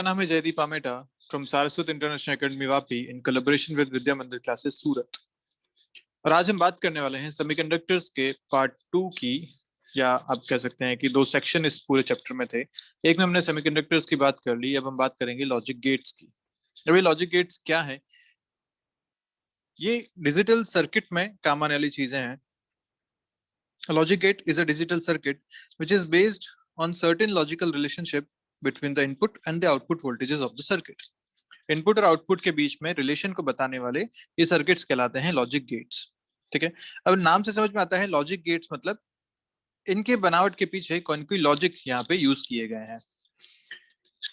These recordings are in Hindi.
नाम है Jaydeep Ameta from Saraswat international academy Vapi in collaboration with Vidya Mandir classes सूरत। और आज हम बात करने वाले हैं सेमीकंडक्टर्स के पार्ट 2 की, या आप कह सकते हैं कि दो सेक्शन इस पूरे चैप्टर में थे। एक में हमने सेमीकंडक्टर्स की बात कर ली, अब हम बात करेंगे लॉजिक गेट्स की। अब ये लॉजिक गेट्स क्या है? ये डिजिटल सर्किट में काम आने वाली चीजें हैं। Logic gate is a digital circuit which is based on certain logical relationship between the input and the output voltages of the circuit. Input और आउटपुट के बीच में रिलेशन को बताने वाले ये सर्किट्स कहलाते हैं लॉजिक गेट्स। ठीक है, अब नाम से समझ में आता है लॉजिक गेट्स मतलब इनके बनावट के पीछे कौन कोई लॉजिक यहाँ पे यूज किए गए हैं।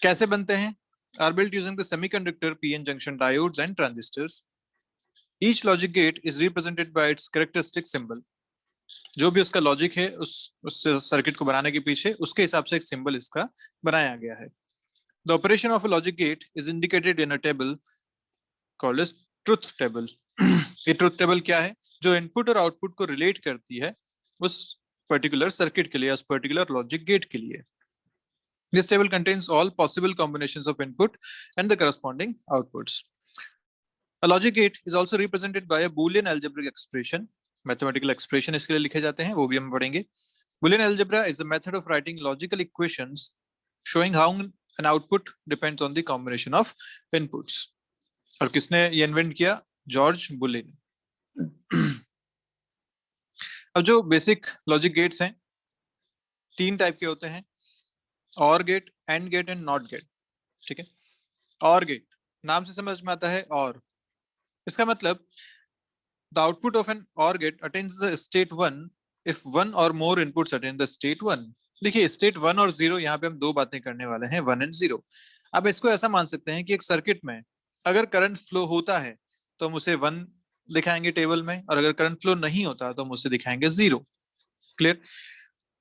कैसे बनते हैं? Are built using the semiconductor PN junction diodes and transistors. Each logic gate is represented by its characteristic symbol. जो भी उसका लॉजिक है उस सर्किट को बनाने के पीछे उसके हिसाब से एक सिंबल इसका बनाया गया है। The operation of a logic gate is indicated in a table called as truth table. ये truth table क्या है? जो इनपुट और आउटपुट को रिलेट करती है उस पर्टिकुलर सर्किट के लिए, उस पर्टिकुलर लॉजिक गेट के लिए। This table contains all possible combinations of input and the corresponding outputs. A logic gate is also represented by a Boolean algebraic expression. Mathematical expression इसके लिए लिखे जाते हैं, वो भी हम पढ़ेंगे। Boolean algebra is a method of writing logical equations showing how an output depends on the combination of inputs. और किसने ये इन्वेंट किया? George bullion. अब जो बेसिक लॉजिक गेट्स हैं तीन टाइप के होते हैं, OR gate, and gate and NOT gate. ठीक है, और गेट नाम से समझ में आता है और, इसका मतलब the output of an OR gate attains the state 1 if one or more inputs attain the state 1. देखिए स्टेट 1 और 0, यहाँ पे हम दो बातें करने वाले हैं, 1 एंड 0। अब इसको ऐसा मान सकते हैं कि एक सर्किट में अगर करंट फ्लो होता है तो हम उसे 1 दिखाएंगे टेबल में, और अगर करंट फ्लो नहीं होता तो हम उसे दिखाएंगे 0। क्लियर?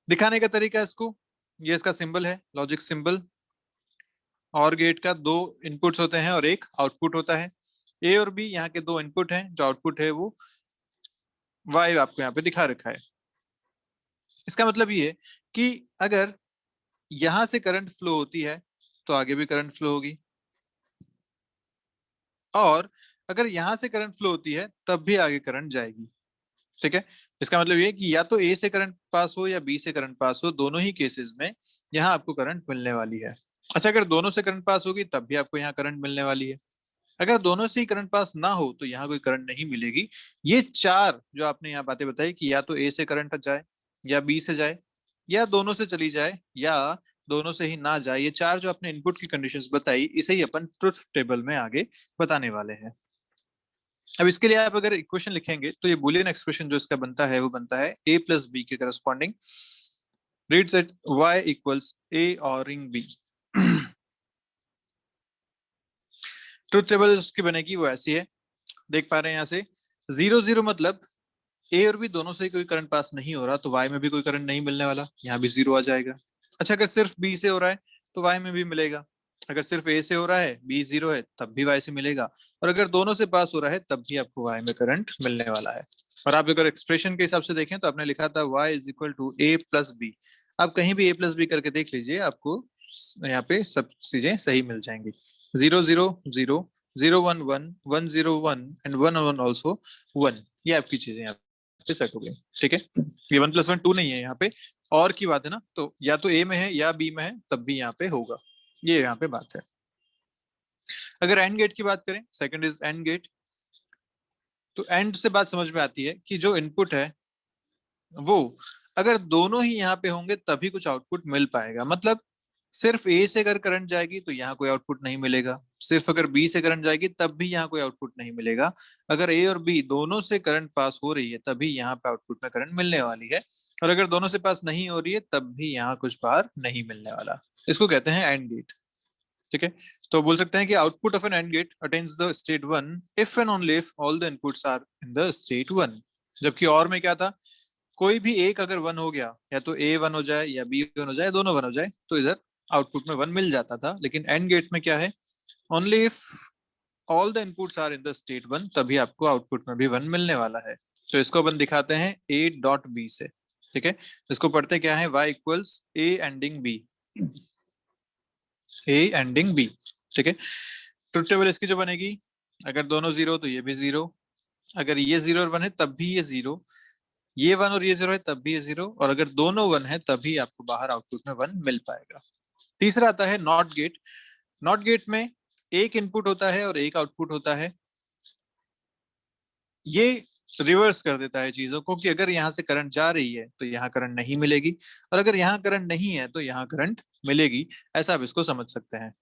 दिखाने का तरीका इसको, ये इसका सिंबल है, लॉजिक सिंबल। और गेट का दो इनपुट्स होते हैं और एक आउटपुट होता है। ए और बी यहाँ के दो इनपुट हैं, जो आउटपुट है वो वाई आपको यहाँ पे दिखा रखा है। इसका मतलब ये कि अगर यहां से करंट फ्लो होती है तो आगे भी करंट फ्लो होगी, और अगर यहां से करंट फ्लो होती है तब भी आगे करंट जाएगी। ठीक है, इसका मतलब ये कि या तो ए से करंट पास हो या बी से करंट पास हो, दोनों ही केसेस में यहाँ आपको करंट मिलने वाली है। अच्छा, अगर दोनों से करंट पास होगी तब भी आपको यहाँ करंट मिलने वाली है। अगर दोनों से ही करंट पास ना हो तो यहाँ कोई करंट नहीं मिलेगी। ये चार जो आपने यहाँ बातें बताई कि या तो ए से करंट जाए, या बी से जाए, या दोनों से चली जाए, या दोनों से ही ना जाए, ये चार जो आपने इनपुट की कंडीशंस बताई, इसे ही अपन ट्रुथ टेबल में आगे बताने वाले हैं। अब इसके लिए आप अगर इक्वेशन लिखेंगे तो ये बुलियन एक्सप्रेशन जो इसका बनता है वो बनता है a प्लस बी के corresponding reads at y equals a ORing b। Truth table उसकी बनेगी वो ऐसी है, देख पा रहे हैं यहाँ से 0 0 मतलब ए और बी दोनों से कोई करंट पास नहीं हो रहा तो वाई में भी कोई करंट नहीं मिलने वाला, यहाँ भी 0 आ जाएगा। अच्छा, अगर सिर्फ बी से हो रहा है तो वाई में भी मिलेगा, अगर सिर्फ ए से हो रहा है, बी 0 है, तब भी वाई से मिलेगा, और अगर दोनों से पास हो रहा है तब भी आपको वाई में करंट मिलने वाला है। और आप अगर एक्सप्रेशन के हिसाब से देखें तो आपने लिखा था y is equal to A plus B. आप कहीं भी a प्लस बी करके देख लीजिए, आपको यहाँ पे सब चीजें सही मिल जाएंगी। 0 0 0 0 1 1 1 0 1 एंड 1 1 ऑल्सो 1, ये आपकी चीजें यहाँ पे सेट हो गई। ठीक है, ये 1 + 1 2 नहीं है, यहाँ पे और की बात है ना, तो या तो ए में है या बी में है तब भी यहाँ पे होगा, ये यहाँ पे बात है। अगर एंड गेट की बात करें, सेकंड इज एंड गेट, तो एंड से बात समझ में आती है कि जो इनपुट है वो अगर दोनों ही यहाँ पे होंगे तभी कुछ आउटपुट मिल पाएगा। मतलब सिर्फ ए से अगर करंट जाएगी तो यहाँ कोई आउटपुट नहीं मिलेगा, सिर्फ अगर बी से करंट जाएगी तब भी यहाँ कोई आउटपुट नहीं मिलेगा, अगर ए और बी दोनों से करंट पास हो रही है तभी यहाँ पे आउटपुट में करंट मिलने वाली है, और अगर दोनों से पास नहीं हो रही है तब भी यहाँ कुछ बार नहीं मिलने वाला। इसको कहते हैं एंड गेट। ठीक है, तो बोल सकते हैं कि output of an AND gate attains the state 1 if and only if all the inputs are in the state 1। जबकि और में क्या था, कोई भी एक अगर 1 हो गया, या तो ए 1 हो जाए या बी 1 हो जाए, दोनों 1 हो जाए, तो इधर आउटपुट में 1 मिल जाता था। लेकिन एंड गेट में क्या है, only if all the inputs are in the state 1, तभी आपको आउटपुट में भी 1 मिलने वाला है। तो इसको अपन दिखाते हैं a डॉट b से। ठीक है, इसको पढ़ते क्या है, y equals a ANDing b। A ANDing B. ठीक है, ट्रुथ टेबल इसकी जो बनेगी, अगर दोनों जीरो तो ये भी जीरो, अगर ये जीरो और वन है तब भी ये जीरो, ये वन और ये जीरो है तब भी ये जीरो, और अगर दोनों वन है तभी आपको बाहर आउटपुट में वन मिल पाएगा। तीसरा आता है नॉट गेट। नॉट गेट में एक इनपुट होता है और एक आउटपुट होता है। ये रिवर्स कर देता है चीजों को कि अगर यहाँ से करंट जा रही है तो यहाँ करंट नहीं मिलेगी, और अगर यहाँ करंट नहीं है तो यहाँ करंट मिलेगी। ऐसा आप इसको समझ सकते हैं।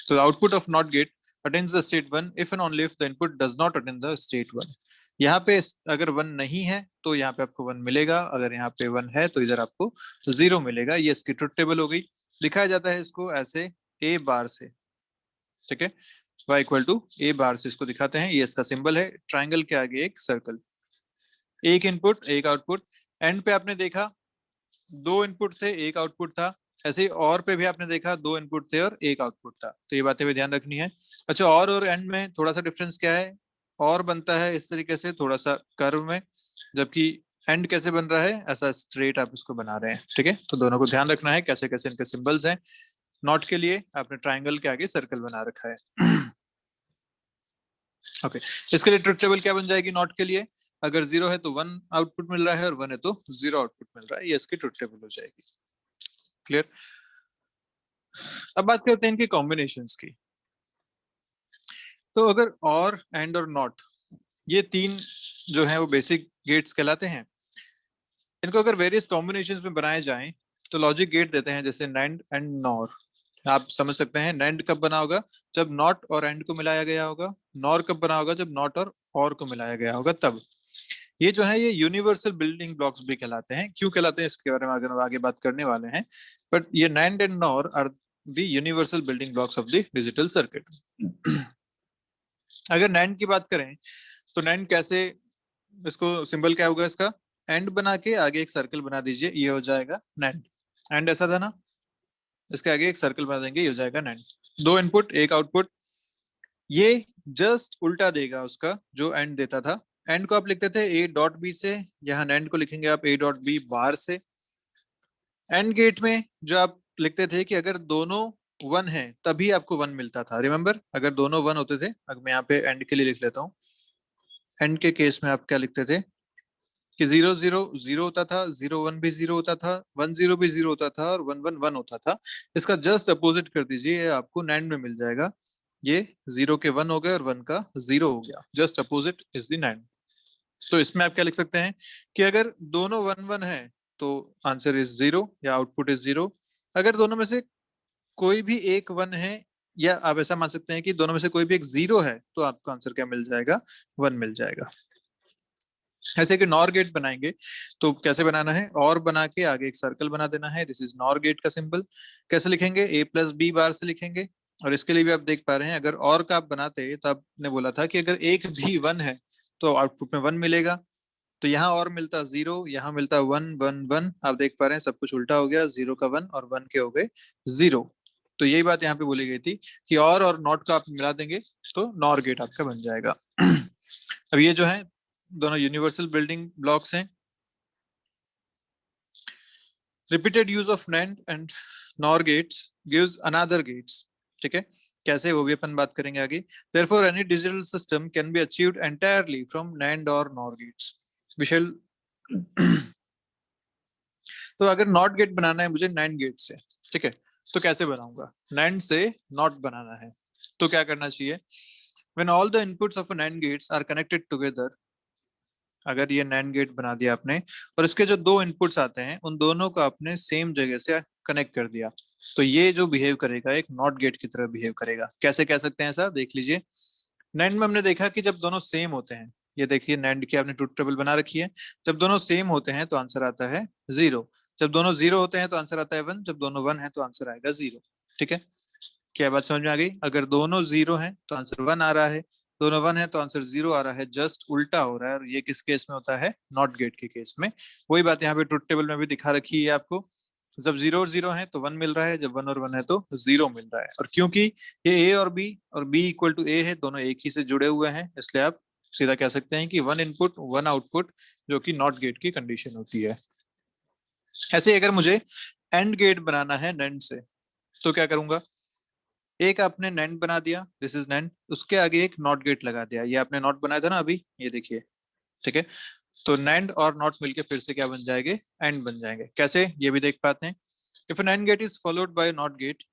तो output of not gate attains the state one if and only if the input does not attain the state one. यहाँ पे अगर वन नहीं है तो यहाँ पे आपको वन मिलेगा, अगर यहाँ पे वन है तो इधर आपको जीरो मिलेगा। ये इसकी ट्रुथ टेबल हो गई। दिखाया जाता है इसको ऐसे ए बार से। ठीक है, y इक्वल टू ए बार से इसको दिखाते हैं। ये इसका सिंबल है, ट्राइंगल के आगे एक सर्कल, एक इनपुट एक आउटपुट। एंड पे आपने देखा दो इनपुट थे एक आउटपुट था, ऐसे ही और पे भी आपने देखा दो इनपुट थे और एक आउटपुट था। तो ये बातें भी ध्यान रखनी है। अच्छा, और एंड में थोड़ा सा डिफरेंस क्या है, और बनता है इस तरीके से थोड़ा सा कर्व में, जबकि एंड कैसे बन रहा है, ऐसा स्ट्रेट आप इसको बना रहे हैं। ठीक है, तो दोनों को ध्यान रखना है कैसे कैसे इनके सिंबल्स हैं। नॉट के लिए आपने ट्राइंगल के आगे सर्कल बना रखा है। ओके, इसके लिए ट्रुथ टेबल क्या बन जाएगी नॉट के लिए, अगर जीरो है तो वन आउटपुट मिल रहा है और वन है तो जीरो आउटपुट मिल रहा है। ये इसकी ट्रुथ टेबल हो जाएगी। क्लियर। अब बात करते हैं इनके कॉम्बिनेशंस की। तो अगर और एंड और नॉट, ये तीन जो है वो बेसिक गेट्स कहलाते हैं। इनको अगर वेरियस कॉम्बिनेशंस में बनाए जाएं तो लॉजिक गेट देते हैं, जैसे नैंड एंड नॉर। आप समझ सकते हैं नैंड कब बना होगा, जब नॉट और एंड को मिलाया गया होगा। नॉर कब बना होगा, जब नॉट और को मिलाया गया होगा तब। ये जो है ये यूनिवर्सल बिल्डिंग ब्लॉक्स भी कहलाते हैं। क्यों कहलाते हैं इसके बारे में अगर आगे बात करने वाले हैं, बट ये NAND and NOR are the universal building blocks of the digital circuit. अगर नैंड की बात करें तो नैंड कैसे, इसको सिंबल क्या होगा इसका, एंड बना के आगे एक सर्कल बना दीजिए, ये हो जाएगा नैंड। एंड ऐसा था ना, इसके आगे एक सर्कल बना देंगे, ये हो जाएगा नैंड। दो इनपुट एक आउटपुट, ये जस्ट उल्टा देगा उसका जो एंड देता था। एंड को आप लिखते थे ए डॉट बी से, यहाँ एंड को लिखेंगे आप ए डॉट बी बार से। एंड गेट में जो आप लिखते थे कि अगर दोनों वन है तभी आपको वन मिलता था, रिमेंबर, अगर दोनों वन होते थे। अगर मैं यहाँ पे एंड के लिए लिख लेता हूँ, एंड के केस में आप क्या लिखते थे कि जीरो जीरो जीरो होता था, जीरो वन भी जीरो होता था, वन जीरो भी जीरो होता था, और वन वन वन होता था। इसका जस्ट अपोजिट कर दीजिए, आपको नैंड में मिल जाएगा। ये जीरो के वन हो गए और वन का जीरो हो गया, just opposite is the NAND. तो इसमें आप क्या लिख सकते हैं कि अगर दोनों वन वन है तो आंसर इज जीरो या आउटपुट इज जीरो। अगर दोनों में से कोई भी एक वन है, या आप ऐसा मान सकते हैं कि दोनों में से कोई भी एक जीरो है, तो आपको आंसर क्या मिल जाएगा, वन मिल जाएगा। ऐसे कि नॉर गेट बनाएंगे तो कैसे बनाना है, और बना के आगे एक सर्कल बना देना है। दिस इज नॉर गेट का सिंबल। कैसे लिखेंगे, ए प्लस बी बार से लिखेंगे। और इसके लिए भी आप देख पा रहे हैं, अगर और का आप बनाते तो आपने बोला था कि अगर एक भी वन है तो आउटपुट में वन मिलेगा। तो यहाँ और मिलता जीरो, यहाँ मिलता वन वन वन। आप देख पा रहे हैं सब कुछ उल्टा हो गया, जीरो का वन और वन के हो गए जीरो। तो यही बात यहाँ पे बोली गई थी कि और नॉट का आप मिला देंगे तो नॉर गेट आपका बन जाएगा। अब ये जो है दोनों यूनिवर्सल बिल्डिंग ब्लॉक्स हैं। Repeated use of NAND and NOR gates gives another gates. ठीक है, कैसे वो भी अपन बात करेंगे आगे। Therefore any digital system can be achieved entirely from NAND or NOR gates. विशेल तो अगर नॉट गेट बनाना है मुझे नैंड गेट से, ठीक है, तो कैसे बनाऊंगा, नैंड से नॉट बनाना है तो क्या करना चाहिए। When all the inputs of a NAND gates are connected together, अगर ये नैंड गेट बना दिया आपने और इसके जो दो इनपुट्स आते हैं उन दोनों को आपने सेम जगह से कनेक्ट कर दिया, तो ये जो बिहेव करेगा एक नॉट गेट की तरह बिहेव करेगा। कैसे कह सकते हैं ऐसा, देख लीजिए। नैंड में हमने देखा कि जब दोनों सेम होते हैं, ये देखिए नैंड की आपने ट्रुथ टेबल बना रखी है, जब दोनों सेम होते हैं तो आंसर आता है जीरो, जब दोनों जीरो होते हैं तो आंसर आता है वन, जब दोनों वन है तो आंसर आएगा जीरो। ठीक है, क्या बात समझ में आ गई। अगर दोनों जीरो हैं तो आंसर वन आ रहा है, दोनों वन है तो आंसर जीरो आ रहा है, जस्ट उल्टा हो रहा है। और ये किस केस में होता है, नॉट गेट के केस में। वही बात यहाँ पे ट्रुथ टेबल में भी दिखा रखी है आपको, जब जीरो और जीरो है तो वन मिल रहा है, जब वन और वन है तो जीरो मिल रहा है। और क्योंकि ये ए और बी इक्वल टू ए है, दोनों एक ही से जुड़े हुए हैं, इसलिए आप सीधा कह सकते हैं कि वन इनपुट वन आउटपुट, जो कि नॉट गेट की कंडीशन होती है। ऐसे अगर मुझे एंड गेट बनाना है नैंड से तो क्या करूंगा, एक आपने नैंड बना दिया, दिस इज नैंड, उसके आगे एक नॉट गेट लगा दिया, ये आपने नॉट बनाया था ना अभी, ये देखिए, ठीक है। तो नैंड और नॉट मिलके फिर से क्या बन जाएंगे, एंड बन जाएंगे। कैसे, ये भी देख पाते हैं। If an AND gate is followed by NOT gate,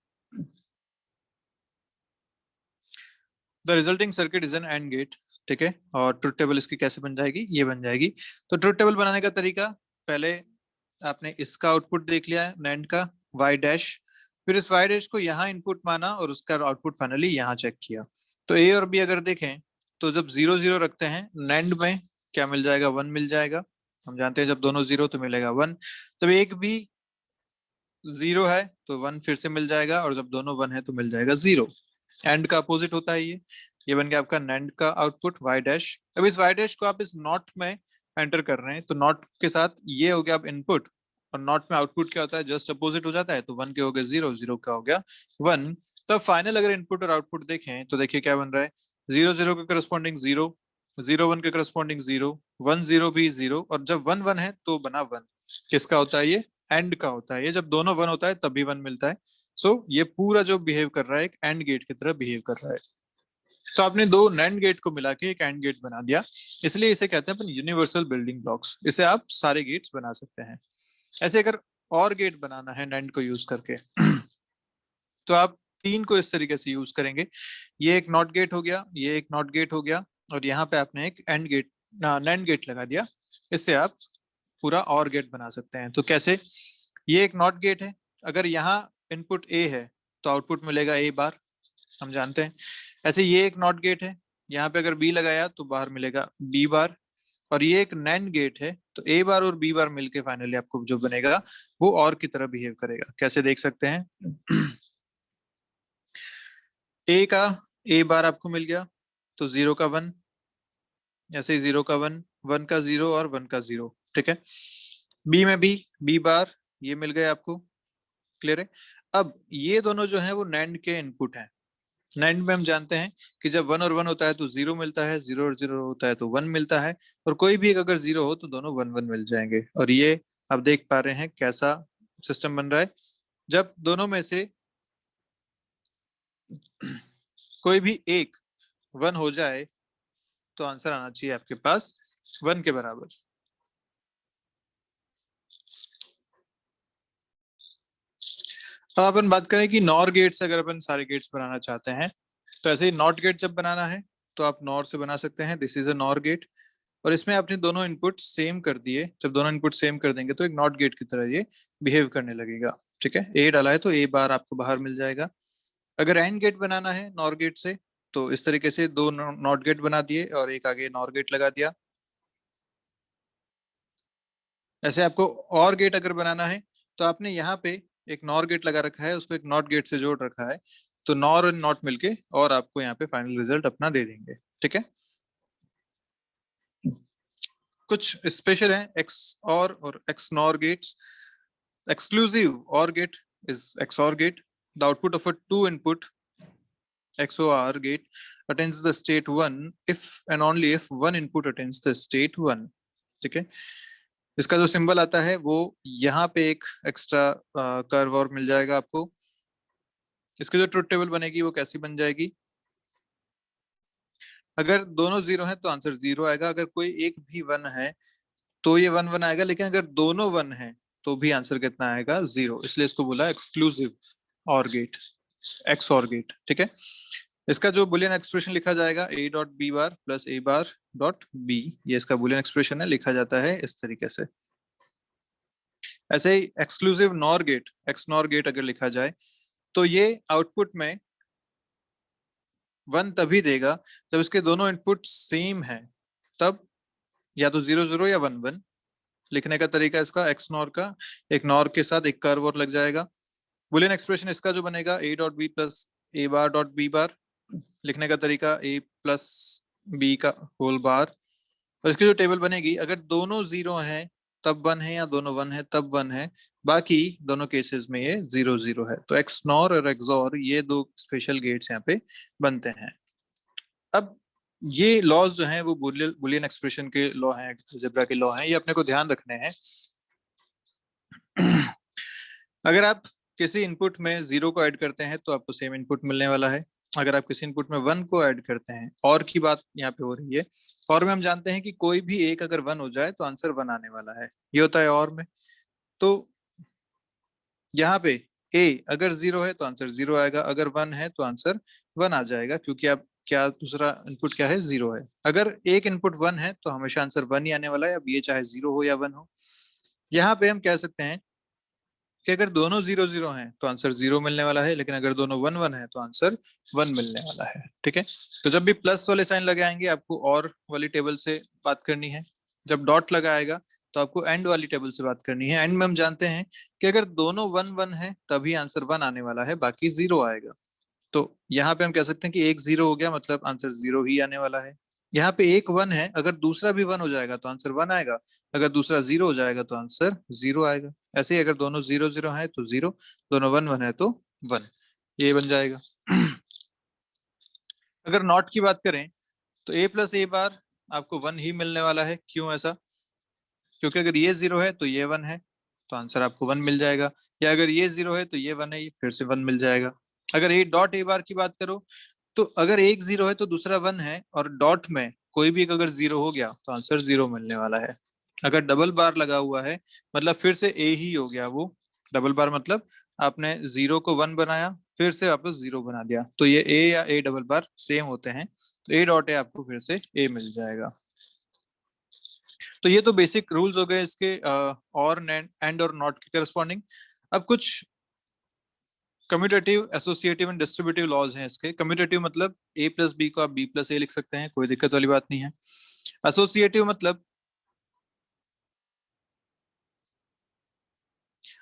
the resulting circuit is an AND gate, ठीक है। और ट्रुथ टेबल इसकी कैसे बन जाएगी, ये बन जाएगी। तो ट्रुथ टेबल बनाने का तरीका, पहले आपने इसका आउटपुट देख लिया है नैंड का, वाई डैश, फिर इस वाई डैश को यहाँ इनपुट माना और उसका आउटपुट फाइनली यहाँ चेक किया। तो ए और बी अगर देखें तो जब 0 0 रखते हैं नैंड में, क्या मिल जाएगा, 1 मिल जाएगा। हम जानते हैं जब दोनों 0 तो मिलेगा 1। जब एक भी 0 है तो 1 फिर से मिल जाएगा, और जब दोनों 1 है तो मिल जाएगा 0। एंड का अपोजिट होता है ये बन गया आपका नैंड का आउटपुट वाई डैश। अब इस वाई डैश को आप इस नॉट में एंटर कर रहे हैं, तो नॉट के साथ ये हो गया आप इनपुट, और नॉट में आउटपुट क्या होता है, जस्ट अपोजिट हो जाता है। तो 1 के हो गए 0, 0 का हो गया 1। तब फाइनल अगर इनपुट और आउटपुट देखें तो देखिए क्या बन रहा है, 0 0 के करस्पॉन्डिंग 0, 0 1 के करस्पॉन्डिंग 0, 1 0 भी 0, और जब 1 1 है तो बना 1। किसका होता है ये, एंड का होता है। ये जब दोनों 1 होता है तभी 1 मिलता है। सो ये पूरा जो बिहेव कर रहा है एक एंड गेट की तरह बिहेव कर रहा है। तो आपने दो नैंड गेट को मिला के एक एंड गेट बना दिया, इसलिए इसे कहते हैं अपन यूनिवर्सल बिल्डिंग ब्लॉक्स। इसे आप सारे गेट्स बना सकते हैं। ऐसे अगर और गेट बनाना है नैंड को यूज करके तो आप 3 को इस तरीके से यूज करेंगे। ये एक नॉट गेट हो गया, ये एक नॉट गेट हो गया, और यहाँ पे आपने एक एंड गेट, नैंड गेट लगा दिया। इससे आप पूरा और गेट बना सकते हैं। तो कैसे, ये एक नॉट गेट है, अगर यहाँ इनपुट ए है तो आउटपुट मिलेगा ए बार, हम जानते हैं। ऐसे ये एक नॉट गेट है, यहाँ पे अगर बी लगाया तो बाहर मिलेगा बी बार। और ये एक नैंड गेट है, तो ए बार और बी बार मिलके फाइनली आपको जो बनेगा वो और की तरह बिहेव करेगा। कैसे देख सकते हैं, ए का ए बार आपको मिल गया तो 0 का 1, ऐसे ही 0 का 1, 1 का 0 और 1 का 0, ठीक है। बी में भी बी बार ये मिल गए आपको, क्लियर है। अब ये दोनों जो है वो नैंड के इनपुट हैं। नैंड में हम जानते हैं कि जब 1 और 1 होता है तो 0 मिलता है, 0 और 0 होता है तो 1 मिलता है, और कोई भी एक अगर 0 हो तो दोनों 1 1 मिल जाएंगे। और ये आप देख पा रहे हैं कैसा सिस्टम बन रहा है। जब दोनों में से कोई भी एक 1 हो जाए तो आंसर आना चाहिए आपके पास 1 के बराबर। अब अपन बात करें कि नॉर गेट्स, अगर अपन सारे गेट्स बनाना चाहते हैं तो ऐसे ही नॉट गेट जब बनाना है तो आप नॉर से बना सकते हैं, this is a NOR gate. और इसमें आपने दोनों इनपुट सेम कर दिए, जब दोनों इनपुट सेम कर देंगे तो एक नॉट गेट की तरह ये बिहेव करने लगेगा, ठीक है। ए डाला है तो ए बार आपको बाहर मिल जाएगा। अगर एंड गेट बनाना है नॉर गेट से तो इस तरीके से दो नॉट गेट बना दिए और एक आगे नॉर गेट लगा दिया। ऐसे आपको और गेट अगर बनाना है तो आपने यहाँ पे एक नॉर गेट लगा रखा है, उसको एक नॉट गेट से जोड़ रखा है, तो नॉर और नॉट मिलके और आपको यहाँ पे फाइनल रिजल्ट अपना दे देंगे, ठीक है। कुछ स्पेशल है X OR X NOR gates. Exclusive OR gate is XOR gate. The output of a two input XOR gate attains the state 1 if and only if one input attains the state 1, ठीक है। इसका जो सिंबल आता है वो यहाँ पे एक एक्स्ट्रा कर्व और मिल जाएगा आपको। इसकी जो ट्रुथ टेबल बनेगी वो कैसी बन जाएगी, अगर दोनों 0 हैं तो आंसर 0 आएगा, अगर कोई एक भी 1 है तो ये 1 1 आएगा, लेकिन अगर दोनों 1 है तो भी आंसर कितना आएगा, 0। इसलिए इसको बोला एक्सक्लूसिव और गेट, एक्स और गेट, ठीक है। इसका जो बुलियन एक्सप्रेशन लिखा जाएगा a dot B bar plus a bar dot B, ये इसका बुलियन एक्सप्रेशन है, लिखा जाता है इस तरीके से। ऐसे ही exclusive nor gate, X nor gate अगर लिखा जाए तो ये आउटपुट में 1 तभी देगा जब इसके दोनों इनपुट सेम है, तब या तो 0 0 या 1 1। लिखने का तरीका इसका एक्स नॉर का एक नॉर के साथ एक कर्व और लग जाएगा। बुलियन एक्सप्रेशन इसका जो बनेगा a dot B plus a bar dot B bar. लिखने का तरीका a प्लस बी का होल बार। और इसकी जो टेबल बनेगी, अगर दोनों 0 हैं तब 1 है, या दोनों 1 है तब 1 है, बाकी दोनों केसेस में ये 0 0 है। तो एक्स नॉर और एक्सॉर ये दो स्पेशल गेट्स यहाँ पे बनते हैं। अब ये लॉज जो हैं वो बुलियन एक्सप्रेशन के लॉ हैं, अलजेब्रा के लॉ हैं, ये अपने को ध्यान रखने हैं। अगर आप किसी इनपुट में 0 को ऐड करते हैं तो आपको सेम इनपुट मिलने वाला है। अगर आप किसी इनपुट में 1 को ऐड करते हैं, और की बात यहाँ पे हो रही है, और में हम जानते हैं कि कोई भी एक अगर 1 हो जाए तो आंसर 1 आने वाला है, ये होता है और में। तो यहाँ पे ए अगर 0 है तो आंसर 0 आएगा, अगर 1 है तो आंसर 1 आ जाएगा, क्योंकि आप क्या दूसरा इनपुट क्या है, 0 है। अगर एक इनपुट 1 है तो हमेशा आंसर 1 ही आने वाला है, अब ये चाहे 0 हो या 1 हो। यहाँ पे हम कह सकते हैं कि अगर दोनों 0 0 हैं तो आंसर 0 मिलने वाला है, लेकिन अगर दोनों 1 1 है तो आंसर 1 मिलने वाला है। ठीक है, तो जब भी प्लस वाले साइन लगाएंगे आपको और वाली टेबल से बात करनी है, जब डॉट लगाएगा तो आपको एंड वाली टेबल से बात करनी है। एंड में हम जानते हैं कि अगर दोनों 1 1 है तभी आंसर 1 आने वाला है, बाकी 0 आएगा। तो यहाँ पे हम कह सकते हैं कि एक 0 हो गया मतलब आंसर 0 ही आने वाला है। यहाँ पे एक 1 है, अगर दूसरा भी 1 हो जाएगा तो आंसर 1 आएगा, अगर दूसरा 0 हो जाएगा तो आंसर 0 आएगा। ऐसे ही अगर दोनों 0 0 है तो 0, दोनों 1 1 है तो 1, ये बन जाएगा। अगर नॉट की बात करें तो a प्लस ए बार आपको 1 ही मिलने वाला है। क्यों ऐसा? क्योंकि अगर ये 0 है तो ये 1 है, तो आंसर आपको 1 मिल जाएगा, या अगर ये 0 है तो ये 1 है, ये फिर से 1 मिल जाएगा। अगर ए डॉट ए बार की बात करो तो अगर एक 0 है तो दूसरा 1 है, और डॉट में कोई भी एक अगर 0 हो गया तो आंसर 0 मिलने वाला है। अगर डबल बार लगा हुआ है मतलब फिर से ए ही हो गया वो। डबल बार मतलब आपने 0 को 1 बनाया फिर से वापस 0 बना दिया, तो ये ए या ए डबल बार सेम होते हैं, तो ए डॉट ए आपको फिर से ए मिल जाएगा। तो ये तो बेसिक रूल्स हो गए इसके और एंड और नॉट के करस्पॉन्डिंग। अब कुछ commutative, associative and distributive laws हैं इसके। कम्यूटेटिव मतलब a प्लस बी को आप b प्लस ए लिख सकते हैं, कोई दिक्कत वाली बात नहीं है। एसोसिएटिव मतलब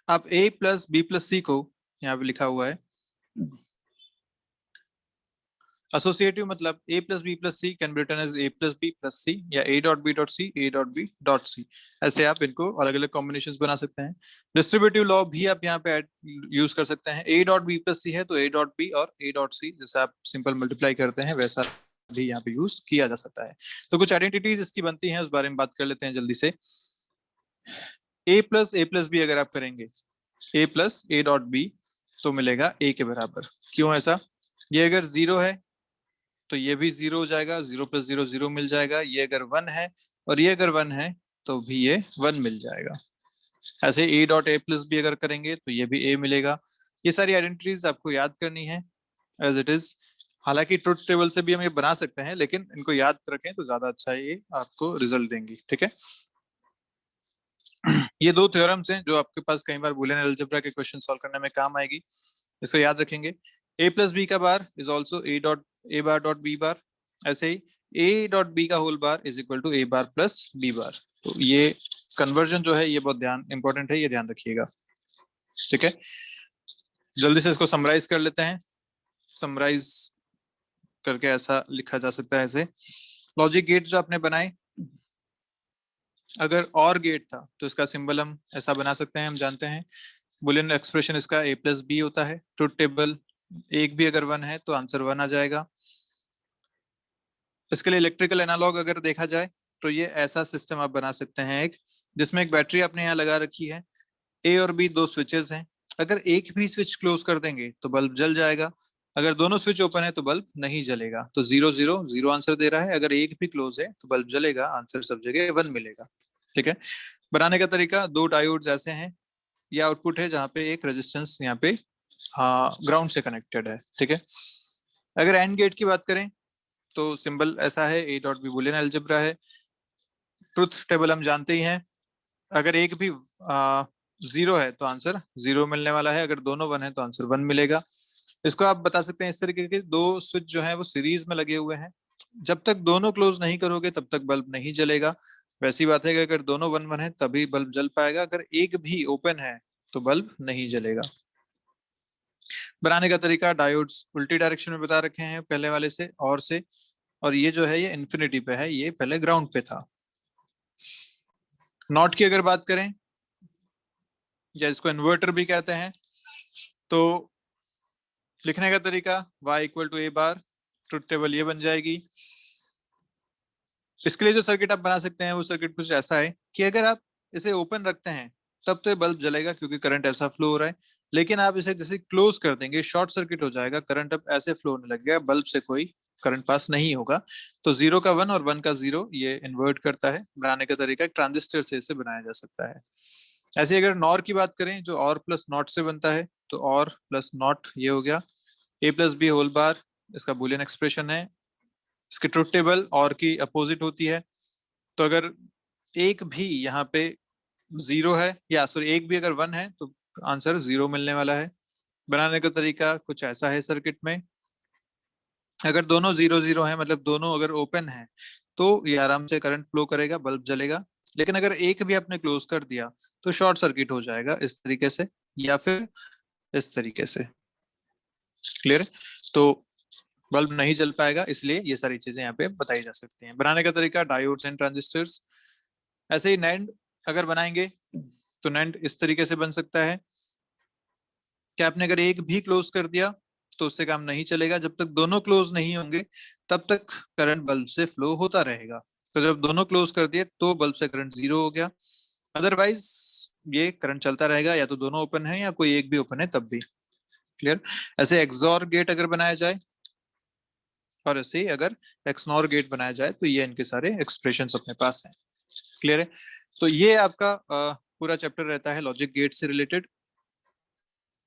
आप a plus B plus C को, यहाँ पे लिखा हुआ है, एसोसिएटिव मतलब a plus B plus C can be written as a plus B plus C, या a dot B dot C, a dot B dot C. ऐसे आप इनको अलग अलग कॉम्बिनेशंस बना सकते हैं। डिस्ट्रीब्यूटिव लॉ भी आप यहाँ पे यूज कर सकते हैं। a डॉट बी प्लस सी है तो a डॉट बी और a डॉट सी, जैसे आप सिंपल मल्टीप्लाई करते हैं वैसा भी यहाँ पे यूज किया जा सकता है। तो कुछ आइडेंटिटीज इसकी बनती हैं, उस बारे में बात कर लेते हैं जल्दी से। a प्लस बी अगर आप करेंगे, a plus A dot B तो मिलेगा a के बराबर। क्यों ऐसा? ये अगर 0 है तो ये भी 0 हो जाएगा, 0 प्लस 0 0 मिल जाएगा। ये अगर 1 है और ये अगर 1 है तो भी ये 1 मिल जाएगा। ऐसे a dot A plus B अगर करेंगे तो ये भी a मिलेगा। ये सारी आइडेंटिटीज आपको याद करनी है एज इट इज। हालांकि ट्रुथ टेबल से भी हम ये बना सकते हैं, लेकिन इनको याद रखें तो ज्यादा अच्छा है, ये आपको रिजल्ट देंगी। ठीक है, ये दो थ्योरम्स हैं जो आपके पास कई बार बूलियन अलजेब्रा के क्वेश्चन सॉल्व करने में काम आएगी, इसको याद रखेंगे। a प्लस बी का bar is also A dot A bar dot B bar. ऐसे ही a डॉट बी का whole bar is equal to A bar plus B bar. तो ये कन्वर्जन जो है ये बहुत इंपॉर्टेंट है, ये ध्यान रखिएगा। ठीक है, जल्दी से इसको समराइज कर लेते हैं। समराइज करके ऐसा लिखा जा सकता है, ऐसे लॉजिक गेट जो आपने बनाए, अगर और गेट था तो इसका सिंबल हम ऐसा बना सकते हैं। हम जानते हैं बुलियन एक्सप्रेशन इसका a प्लस बी होता है। ट्रुथ टेबल एक भी अगर 1 है तो आंसर 1 आ जाएगा। इसके लिए इलेक्ट्रिकल एनालॉग अगर देखा जाए तो ये ऐसा सिस्टम आप बना सकते हैं, एक जिसमें एक बैटरी आपने यहाँ लगा रखी है, ए और बी दो स्विचेस हैं। अगर एक भी स्विच क्लोज कर देंगे तो बल्ब जल जाएगा, अगर दोनों स्विच ओपन है तो बल्ब नहीं जलेगा। तो 0 0 0 आंसर दे रहा है, अगर एक भी क्लोज है तो बल्ब जलेगा, आंसर सब जगह 1 मिलेगा। ठीक है, बनाने का तरीका, दो डायोड्स ऐसे हैं, ये आउटपुट है जहाँ पे एक रेजिस्टेंस यहाँ पे ग्राउंड से कनेक्टेड है। ठीक है, अगर एंड गेट की बात करें तो सिंबल ऐसा है, A dot B Boolean algebra है। ट्रुथ टेबल हम जानते ही हैं, अगर एक भी 0 है तो आंसर 0 मिलने वाला है, अगर दोनों 1 है तो आंसर 1 मिलेगा। इसको आप बता सकते हैं इस तरीके के, दो स्विच जो है वो सीरीज में लगे हुए हैं, जब तक दोनों क्लोज नहीं करोगे तब तक बल्ब नहीं जलेगा। वैसी बात है कि अगर दोनों 1 1 है तभी बल्ब जल पाएगा, अगर एक भी ओपन है तो बल्ब नहीं जलेगा। बनाने का तरीका, डायोड्स उल्टी डायरेक्शन में बता रखे हैं पहले वाले से और से, और ये जो है ये इन्फिनिटी पे है, ये पहले ग्राउंड पे था। नॉट की अगर बात करें या इसको इन्वर्टर भी कहते हैं, तो लिखने का तरीका y equal to A bar, truth table ये बन जाएगी। इसके लिए जो सर्किट आप बना सकते हैं वो सर्किट कुछ ऐसा है कि अगर आप इसे ओपन रखते हैं तब तो ये बल्ब जलेगा क्योंकि करंट ऐसा फ्लो हो रहा है, लेकिन आप इसे जैसे क्लोज कर देंगे, शॉर्ट सर्किट हो जाएगा, करंट अब ऐसे फ्लो होने लग गया, बल्ब से कोई करंट पास नहीं होगा। तो 0 का 1 और 1 का 0 ये इन्वर्ट करता है। बनाने का तरीका ट्रांजिस्टर से इसे बनाया जा सकता है। ऐसे अगर नॉर की बात करें, जो और प्लस नॉट से बनता है, तो और प्लस नॉट ये हो गया, ए प्लस बी होल बार इसका बुलियन एक्सप्रेशन है। इसकी ट्रुथ टेबल और की अपोजिट होती है। तो अगर एक भी यहाँ पे 0 है, या सॉरी एक भी अगर 1 है, तो आंसर 0 मिलने वाला है। बनाने का तरीका कुछ ऐसा है सर्किट में। अगर दोनों 0 0 है, मतलब दोनों अगर ओपन है, तो ये आराम से करंट फ्लो करेगा, बल्ब जलेगा। लेकिन अगर एक भी आपने क्लोज कर दिया तो शॉर्ट सर्किट हो जाएगा इस तरीके से, या फिर इस तरीके से। क्लियर? तो बल्ब नहीं जल पाएगा, इसलिए ये सारी चीजें यहाँ पे बताई जा सकती हैं। बनाने का तरीका डायोड्स एंड ट्रांजिस्टर्स। ऐसे ही नैंड अगर बनाएंगे तो नैंड इस तरीके से बन सकता है कि आपने अगर एक भी क्लोज कर दिया तो उससे काम नहीं चलेगा। जब तक दोनों क्लोज नहीं होंगे तब तक करंट बल्ब से फ्लो होता रहेगा। तो जब दोनों क्लोज कर दिए तो बल्ब से करंट 0 हो गया। अदरवाइज ये करंट चलता रहेगा, या तो दोनों ओपन है या कोई एक भी ओपन है तब भी। क्लियर? ऐसे एक्सॉर गेट अगर बनाया जाए और ऐसे ही अगर एक्सनॉर गेट बनाया जाए, तो ये इनके सारे एक्सप्रेशंस अपने पास हैं। क्लियर है? तो ये आपका पूरा चैप्टर रहता है लॉजिक गेट से रिलेटेड।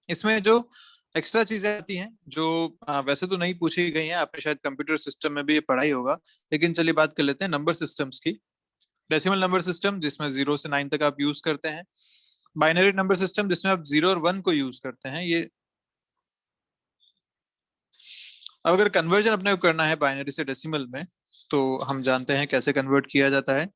इसमें जो एक्स्ट्रा चीजें आती हैं जो वैसे तो नहीं पूछी गई हैं, आपने शायद कंप्यूटर सिस्टम में भी ये पढ़ा ही होगा, लेकिन चलिए बात कर लेते हैं नंबर सिस्टम्स की। डेसिमल नंबर सिस्टम जिसमें 0 से 9 तक आप यूज करते हैं। बाइनरी नंबर सिस्टम जिसमें आप 0 और 1 को यूज करते हैं। ये अब अगर कन्वर्जन अपने को करना है बाइनरी से डेसिमल में, तो हम जानते हैं कैसे कन्वर्ट किया जाता है।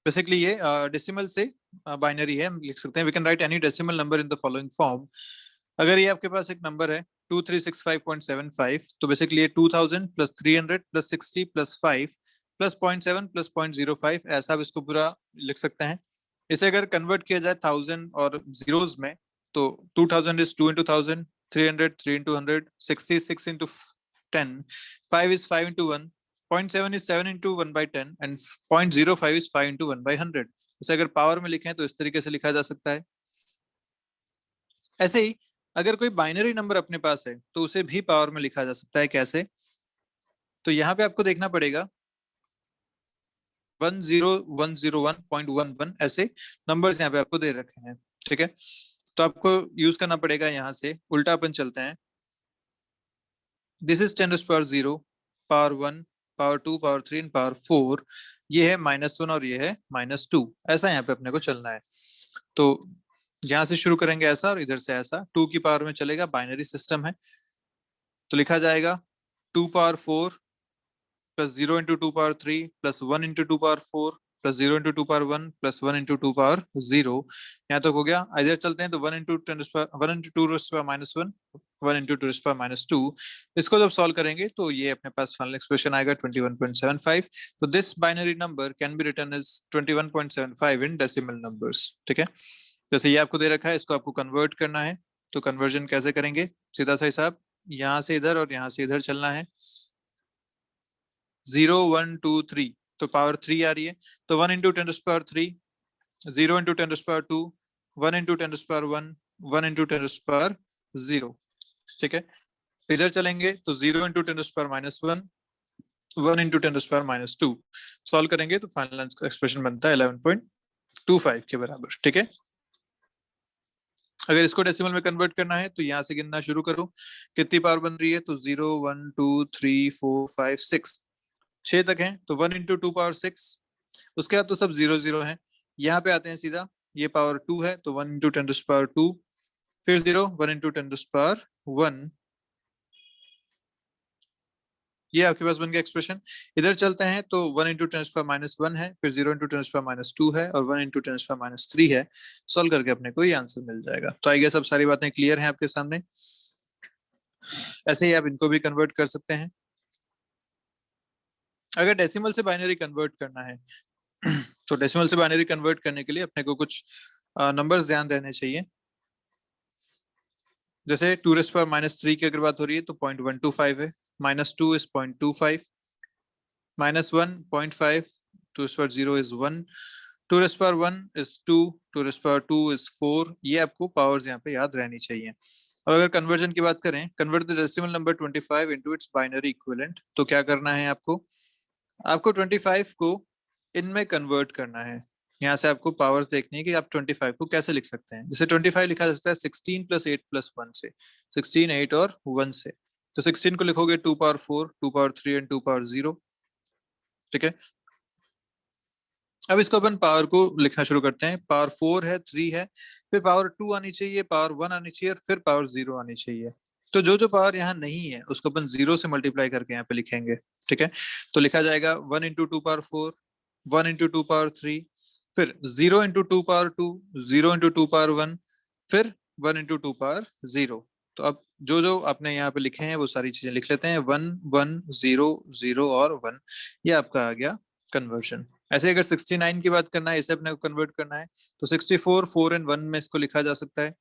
बेसिकली ये डेसिमल से बाइनरी है। हम लिख सकते हैं we can write any decimal number in the following form. अगर ये आपके पास एक नंबर है 2365.75, तो बेसिकली ये 2000 plus 300 plus 60 plus 5 plus 0.7 plus 0.05, ऐसा आप इसको पूरा लिख सकते हैं। इसे अगर कन्वर्ट किया जाए 1000 और जीरोस में, तो 2000 is 2 into 1000, 300 3 into 100, 60 6 into 10, 5 is 5 into 1, 0.7 is 7 into 1 by 10 and 0.05 is 5 into 1 by 100। इसे अगर पावर में लिखें तो इस तरीके से लिखा जा सकता है। ऐसे ही अगर कोई बाइनरी नंबर अपने पास है तो उसे भी पावर में लिखा जा सकता है। कैसे? तो यहाँ पे आपको देखना पड़ेगा 10101.11 ऐसे नंबर्स यहाँ पे आपको दे रखे हैं। ठीक है? तो आपको यूज करना पड़ेगा, यहाँ से उल्टा अपन चलते हैं। This is 10 power 0, power 1, power 2, power 3 and power 4। ये है -1 और ये है -2। ऐसा यहाँ पे अपने को चलना है। तो यहाँ से शुरू करेंगे ऐसा और इधर से ऐसा 2 की पावर में चलेगा, बाइनरी सिस्टम है। तो लिखा जाएगा 2 power 4 plus 0 into 2 power 3 plus 1 into 2 power 4 plus 0 into 2 power 1 plus 1 into 2 power 0। यहाँ तक हो गया। इधर चलते हैं तो 1 into 1 into 2 rays power -1, 1 into 2 rays power -2। इसको जब सॉल्व करेंगे तो ये अपने पास फाइनल एक्सप्रेशन आएगा 21.75। तो this binary number can be written as 21.75 in decimal numbers. ठीक है? जैसे ये आपको दे रखा है, इसको आपको कन्वर्ट करना है। तो कन्वर्जन कैसे करेंगे? सीधा सा हिसाब, यहाँ से इधर और यहाँ से इधर चलना है। 0 1 2 3, तो पावर 3 आ रही है। तो 1 into 10 power 3, 0 into 10 power 2, 1 into 10 power 1, 1 into 10 power 0। ठीक है? इधर चलेंगे तो 0 into 10 power -1, 1 into 10 power -2। Solve करेंगे तो फाइनल एक्सप्रेशन बनता है 11.25 के बराबर। ठीक है? अगर इसको डेसिमल में कन्वर्ट करना है तो यहाँ से गिनना शुरू करो। कितनी पावर बन रही है? तो 0 1 2 3 4 5 6, 6 तक है। तो 1 इंटू 2 पावर 6। उसके बाद तो सब 0 0 है। यहाँ पे आते हैं सीधा, ये पावर 2 है तो 1 इंटू 10 पावर 2, फिर 0, 1 इंटू 10 पावर 1। ये आपके पास बन गया एक्सप्रेशन। इधर चलते हैं तो 1 इंटू 10 पावर -1 है, फिर 0 इंटू 10 पावर -2 है और 1 इंटू 10 पावर -3 है। सॉल्व करके अपने को ये आंसर मिल जाएगा। तो आई गेस अब सारी बातें क्लियर हैं आपके सामने। ऐसे ही आप इनको भी कन्वर्ट कर सकते हैं। अगर डेसिमल से बाइनरी कन्वर्ट करना है तो डेसिमल से बाइनरी कन्वर्ट करने के लिए अपने को कुछ नंबर्स ध्यान देने चाहिए। जैसे 2 रेज़ पावर -3 की अगर बात हो रही है तो 0.125 है, -2 is 0.25, -1 0.5 2 raised power 0 is 1, 2 raised power 1 is 2, 2 raised power 2 is 4। ये आपको पावर्स यहाँ पे याद रहनी चाहिए। अब अगर कन्वर्जन की बात करें, convert the decimal number 25 into its binary equivalent, तो क्या करना है आपको 25 को इनमें कन्वर्ट करना है। यहाँ से आपको पावर्स देखनी है कि आप 25 को कैसे लिख सकते हैं। जैसे 25 लिखा जा सकता है 16 + 8 + 1 से, 16, 8 और 1 से। तो 16 को लिखोगे 2 पावर 4, 2 पावर 3 एंड 2 पावर 0। ठीक है, अब इसको अपन पावर को लिखना शुरू करते हैं। पावर 4 है, 3 है, फिर पावर 2 आनी चाहिए, पावर 1 आनी चाहिए और फिर पावर 0 आनी चाहिए। तो जो जो पावर यहाँ नहीं है उसको अपन 0 से मल्टीप्लाई करके यहाँ पे लिखेंगे। ठीक है, तो लिखा जाएगा 1 × 2 पावर 4, 1 × 2 पावर 3, फिर 0 × 2 पावर 2, 0 × 2 पावर 1, फिर 1 × 2 पावर 0। तो अब जो जो आपने यहाँ पे लिखे हैं वो सारी चीजें लिख लेते हैं। 1 1 0 0 और 1, ये आपका आ गया कन्वर्जन। ऐसे अगर 69 की बात करना है, इसे अपने को कन्वर्ट करना है, तो 64 4 एंड 1 में इसको लिखा जा सकता है।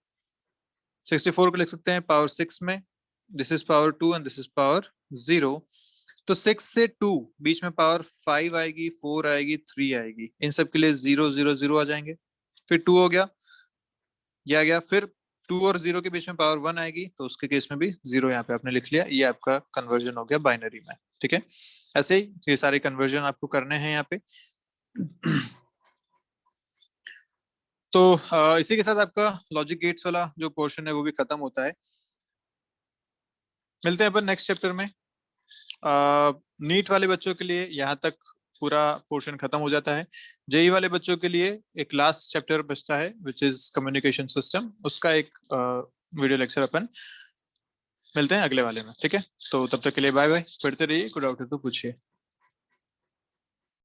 64 को लिख सकते हैं पावर 6 में, this is power 2 and this is power 0। तो 6 से 2 बीच में पावर 5 आएगी, 4 आएगी, 3 आएगी, इन सब के लिए 0 0 0 आ जाएंगे। फिर 2 हो गया, ये आ गया, फिर 2 और 0 के बीच में पावर 1 आएगी, तो उसके केस में भी 0 यहाँ पे आपने लिख लिया। ये आपका कन्वर्जन हो गया बाइनरी में। ठीक है, ऐसे ही ये सारे कन्वर्जन आपको करने हैं यहाँ पे। तो इसी के साथ आपका लॉजिक गेट्स वाला जो पोर्शन है वो भी खत्म होता है। मिलते हैं अपन नेक्स्ट चैप्टर में। नीट वाले बच्चों के लिए यहाँ तक पूरा पोर्शन खत्म हो जाता है। जेई वाले बच्चों के लिए एक लास्ट चैप्टर बचता है विच इज कम्युनिकेशन सिस्टम। उसका एक वीडियो लेक्चर अपन मिलते हैं अगले वाले में। ठीक है, तो तब तक के लिए बाय बाय। पढ़ते रहिए, कोई डाउट है तो पूछिए।